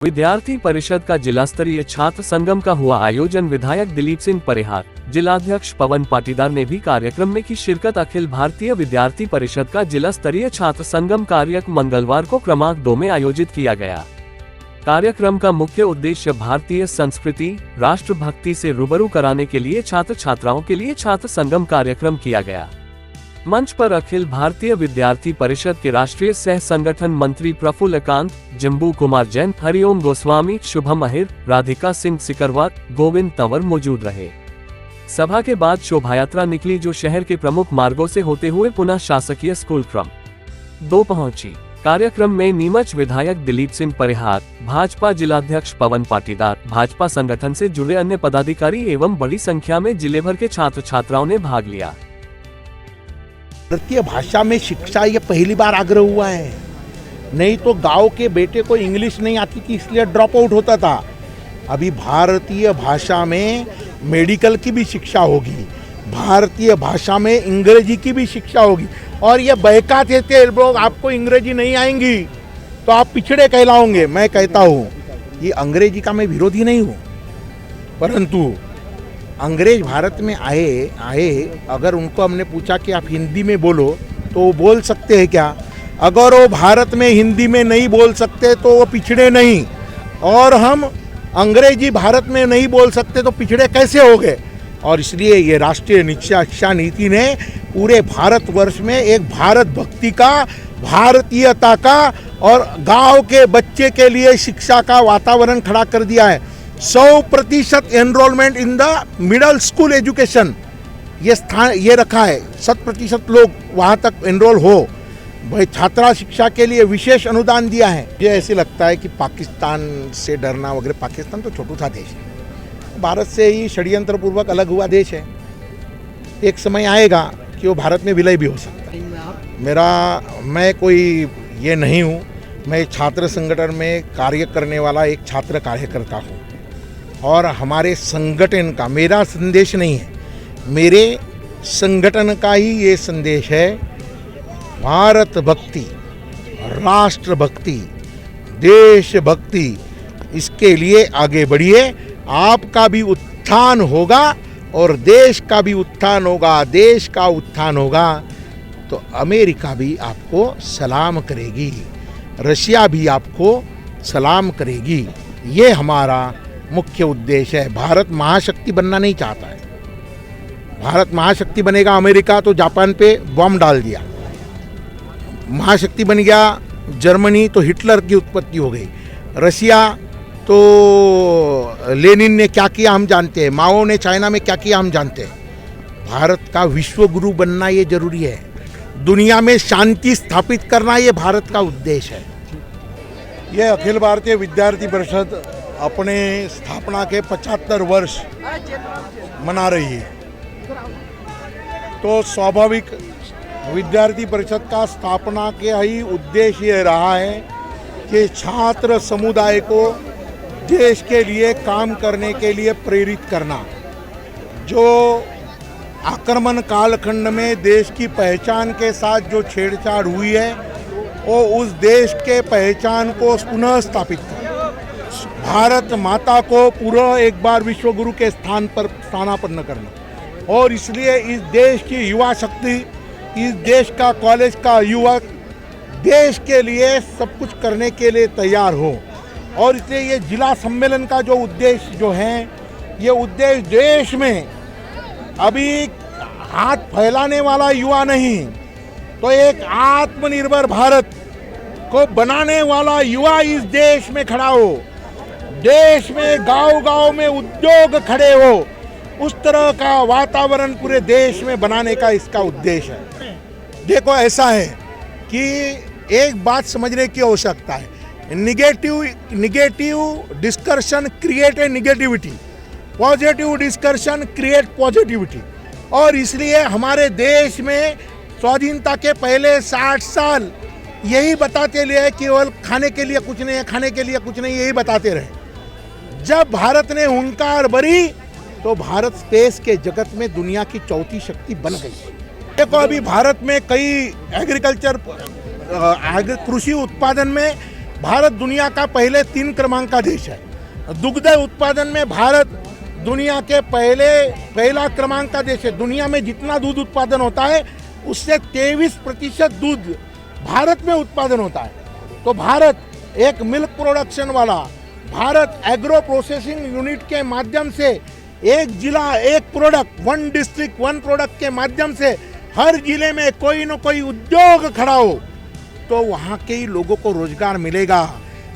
विद्यार्थी परिषद का जिला स्तरीय छात्र संगम का हुआ आयोजन। विधायक दिलीप सिंह परिहार, जिलाध्यक्ष पवन पाटीदार ने भी कार्यक्रम में की शिरकत। अखिल भारतीय विद्यार्थी परिषद का जिला स्तरीय छात्र संगम कार्यक्रम मंगलवार को क्रमांक 2 में आयोजित किया गया। कार्यक्रम का मुख्य उद्देश्य भारतीय संस्कृति, राष्ट्रभक्ति से रूबरू कराने के लिए छात्र छात्राओं के लिए छात्र संगम कार्यक्रम किया गया। मंच पर अखिल भारतीय विद्यार्थी परिषद के राष्ट्रीय सह संगठन मंत्री प्रफुल्ल कांत, जम्बू कुमार जैन, हरिओम गोस्वामी, शुभम अहिर, राधिका सिंह सिकरवार, गोविंद तंवर मौजूद रहे। सभा के बाद शोभायात्रा निकली जो शहर के प्रमुख मार्गों से होते हुए पुनः शासकीय स्कूल क्रम 2 पहुंची। कार्यक्रम में नीमच विधायक दिलीप सिंह परिहार, भाजपा जिलाध्यक्ष पवन पाटीदार, भाजपा संगठन से जुड़े अन्य पदाधिकारी एवं बड़ी संख्या में जिले भर के छात्र छात्राओं ने भाग लिया। भारतीय भाषा में शिक्षा ये पहली बार आग्रह हुआ है। नहीं तो गांव के बेटे को इंग्लिश नहीं आती थी इसलिए ड्रॉप आउट होता था। अभी भारतीय भाषा में मेडिकल की भी शिक्षा होगी, भारतीय भाषा में अंग्रेजी की भी शिक्षा होगी। और ये बहकाते थे लोग, आपको अंग्रेजी नहीं आएंगी तो आप पिछड़े कहलाओगे। मैं कहता हूँ ये अंग्रेजी का मैं विरोधी नहीं हूँ, परंतु अंग्रेज भारत में आए अगर उनको हमने पूछा कि आप हिंदी में बोलो तो वो बोल सकते हैं क्या? अगर वो भारत में हिंदी में नहीं बोल सकते तो वो पिछड़े नहीं, और हम अंग्रेजी भारत में नहीं बोल सकते तो पिछड़े कैसे हो गए? और इसलिए ये राष्ट्रीय शिक्षा नीति ने पूरे भारतवर्ष में एक भारत भक्ति का, भारतीयता का और गांव के बच्चे के लिए शिक्षा का वातावरण खड़ा कर दिया है। 100% enrolment in the middle school education ये स्थान ये रखा है। 100% लोग वहाँ तक एनरोल हो। भाई छात्रा शिक्षा के लिए विशेष अनुदान दिया है। ये ऐसे लगता है कि पाकिस्तान से डरना वगैरह, पाकिस्तान तो छोटू था देश है, भारत से ही षड्यंत्र पूर्वक अलग हुआ देश है। एक समय आएगा कि वो भारत में विलय भी हो सकता है। मैं कोई ये नहीं हूँ, मैं छात्र संगठन में कार्य करने वाला एक छात्र कार्यकर्ता हूँ और हमारे संगठन का मेरा संदेश नहीं है, मेरे संगठन का ही ये संदेश है। भारत भक्ति, राष्ट्र भक्ति, देशभक्ति, इसके लिए आगे बढ़िए। आपका भी उत्थान होगा और देश का भी उत्थान होगा। देश का उत्थान होगा तो अमेरिका भी आपको सलाम करेगी, रशिया भी आपको सलाम करेगी। ये हमारा मुख्य उद्देश्य है। भारत महाशक्ति बनना नहीं चाहता है। भारत महाशक्ति बनेगा, अमेरिका तो जापान पे बॉम्ब डाल दिया, महाशक्ति बन गया जर्मनी तो हिटलर की उत्पत्ति हो गई, रशिया तो लेनिन ने क्या किया हम जानते हैं, माओ ने चाइना में क्या किया हम जानते हैं। भारत का विश्व गुरु बनना ये जरूरी है। दुनिया में शांति स्थापित करना ये भारत का उद्देश्य है। ये अखिल भारतीय विद्यार्थी परिषद अपने स्थापना के 75 वर्ष मना रही है, तो स्वाभाविक विद्यार्थी परिषद का स्थापना के ही उद्देश्य ये रहा है कि छात्र समुदाय को देश के लिए काम करने के लिए प्रेरित करना। जो आक्रमण कालखंड में देश की पहचान के साथ जो छेड़छाड़ हुई है वो उस देश के पहचान को पुनः स्थापित कर भारत माता को पूरा एक बार विश्व गुरु के स्थान पर स्थानापन्न करना। और इसलिए इस देश की युवा शक्ति, इस देश का कॉलेज का युवक देश के लिए सब कुछ करने के लिए तैयार हो। और इसलिए ये जिला सम्मेलन का जो उद्देश्य जो है, ये उद्देश्य देश में अभी हाथ फैलाने वाला युवा नहीं, तो एक आत्मनिर्भर भारत को बनाने वाला युवा इस देश में खड़ा हो। देश में गांव-गांव में उद्योग खड़े हो, उस तरह का वातावरण पूरे देश में बनाने का इसका उद्देश्य है। देखो ऐसा है कि एक बात समझने की आवश्यकता है, negative discussion create a negativity, positive discussion create positivity. और इसलिए हमारे देश में स्वाधीनता के पहले 60 साल यही बताते लिए केवल खाने के लिए कुछ नहीं है, खाने के लिए कुछ नहीं, यही बताते रहे। जब भारत ने हुंकार भरी तो भारत स्पेस के जगत में दुनिया की चौथी शक्ति बन गई। देखो अभी भारत में कई एग्रीकल्चर कृषि उत्पादन में भारत दुनिया का पहले 3 क्रमांक का देश है। दुग्ध उत्पादन में भारत दुनिया के पहला क्रमांक का देश है। दुनिया में जितना दूध उत्पादन होता है उससे 23% दूध भारत में उत्पादन होता है। तो भारत एक मिल्क प्रोडक्शन वाला, भारत एग्रो प्रोसेसिंग यूनिट के माध्यम से एक जिला एक प्रोडक्ट, 1 डिस्ट्रिक्ट 1 प्रोडक्ट के माध्यम से हर जिले में कोई न कोई उद्योग खड़ा हो तो वहाँ के ही लोगों को रोजगार मिलेगा।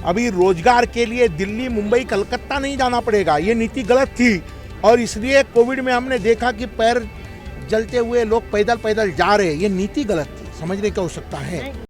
अभी रोजगार के लिए दिल्ली, मुंबई, कलकत्ता नहीं जाना पड़ेगा। ये नीति गलत थी और इसलिए कोविड में हमने देखा कि पैर जलते हुए लोग पैदल पैदल जा रहे। ये नीति गलत थी, समझने की आवश्यकता है।